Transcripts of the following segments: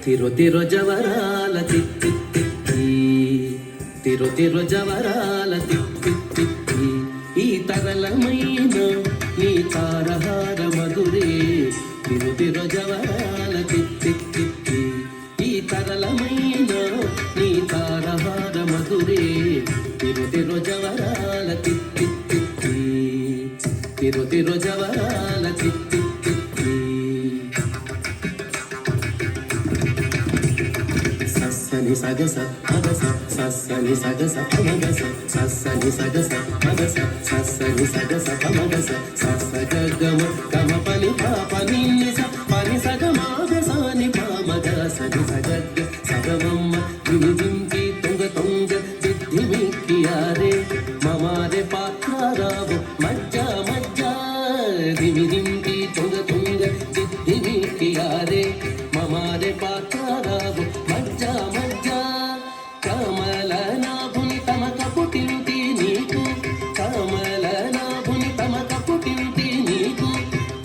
తిరు తిరు జవరాల తిత్తి తిత్తి తిరు తిరు జవరాల తిత్తి తిత్తి ఈ తరళమైన నీ తారహార మధురే తిరు తిరు జవరాల తిత్తి తిత్తి ఈ తరళమైన నీ తారహార మధురే తిరు తిరు జవరాల తిత్తి తిత్తి తిరు తిరు జవరాల తిత్తి తిత్తి సని సగస మగస సని సగస మగస సని సగస మగస సని సగస మగస సగమ గమ పని పాపని నిస పని సగ మాగసాని పామగ సని సగగ సగమమ్మ దిమిదించి తుంగ తుంగ సిద్ధి మిక్కియారే మమారే పాత్రారావు మజ్జ మజ్జ దిమిదించి తుంగ తుంగ సిద్ధి మిక్కియారే మమారే పాత్రారావు మజ్జ మజ్జ కమల నాభుని తమక పుట్టింది నీకు కమల నాభుని తమక పుట్టింది నీకు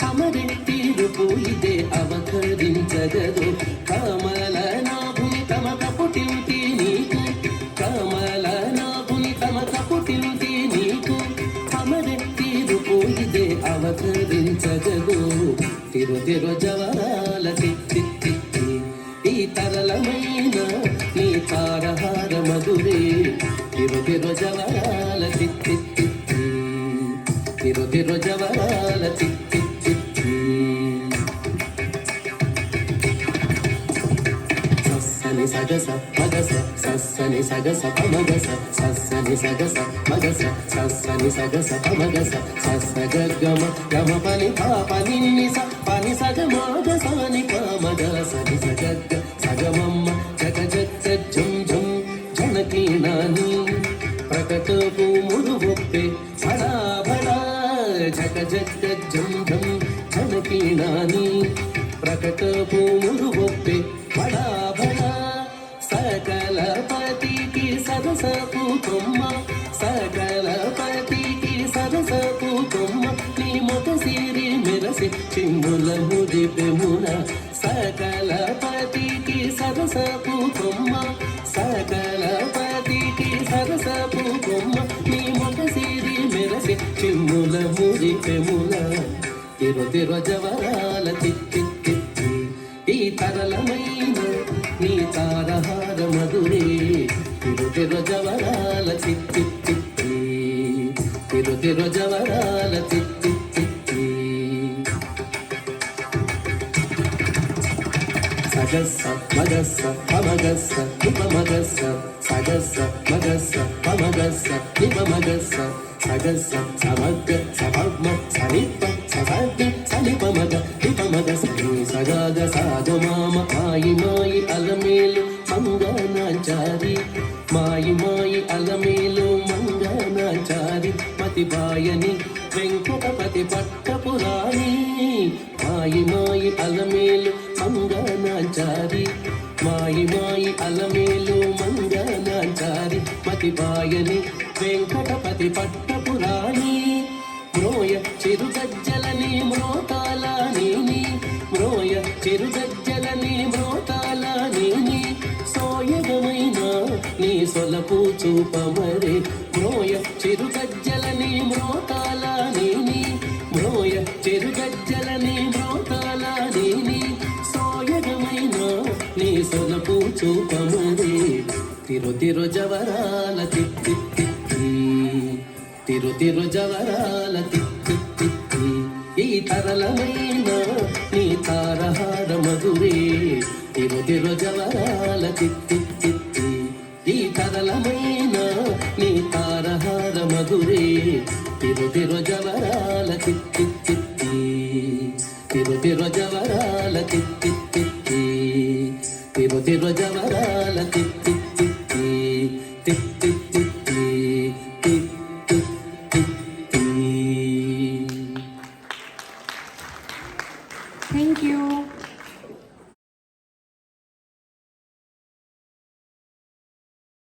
కమరెట్టి రూపు ఇదే అవతరించగదు కమల నాభుని తమక పుట్టింది నీకు కమల నాభుని తమక పుట్టింది నీకు కమరెట్టి రూపు ఇదే అవతరించగదు తిరు తిరు జవరాల తిత్తి తిత్తి ఈ తరళమైన నీ తారహార మధురే తిరు తిరు జవరాల తిత్తి తిత్తి తిరు తిరు జవరాల తిత్తి తిత్తి సని సగస మగస సని సగస మగస సని సగస మగస సని సగస మగస సగమ గమ పని పాపని నిస పని సగ మాగసాని పామగ సని సగగ సగమమ్మ జగ జగ జం జం జనకి నాని ప్రకటపు మురువొప్పే బడా బడా జగ జగ జం జం జనకి నాని ప్రకటపు మురువొప్పే బడా బడా సకల పతికి సరసపు కొమ్మ సకల పతికి సరసపు కొమ్మ నీ మొగ సిరి మెరసి చిమ్ముల ముదిపెమున సకల పతికి సరసపు కొమ్మ సకల పతికి సరసపు కొమ్మ నీ మొగ సిరి మెరసి చిమ్ముల ముదిపెమున తిరు తిరు జవరాల తిత్తి తిత్తి ఈ తరళమైన నీ తారహార మధురే తిరు తిరు జవరాల తిత్తి తిత్తి తిరు తిరు జవరాల తిత్తి తిత్తి సగస్స మగస్స పమగస్స ఉపమగస్స సగస్స మగస్స పమగస్స నిపమగస్స సగస్స సమగ్గ సమగ్మ సనిప ససగ్గ సనిపమగ నిపమగ సని సగాగ సాగ మామ మాయి మాయి అలమేలు మంగనాచారి మాయి మాయి అలమేలు మంగనాచారి మతిబాయని వెంకటపతి పట్టపురాణి మాయి మాయి అలమేలు మంగనాచారి మాయి మాయి అలమేలు మంగనాచారి మతిబాయని వెంకటపతి పట్టపురాణి మ్రోయ చిరుగజ్జలని మ్రోతాల నేని మ్రోయ చిరుగజ్జలని మ్రోతాల నేని సోయగమైన నీ సొలపు చూపమరే మ్రోయ చిరుగజ్జలని మ్రోతాల నేని మ్రోయ చిరుగజ్జలని మ్రోతాల నేని సోయగమైన నీ సొలపు చూపమరే తిరు తిరు జవరాల తిత్తి తిత్తి తిరు తిరు జవరాల తిత్తి తిత్తి ఈ తరళమైన నీ తారహార మధురే తిరు తిరు జవరాల తిత్తి తిత్తి ఈ తరళమైన నీ తారహార మధురే తిరు తిరు జవరాల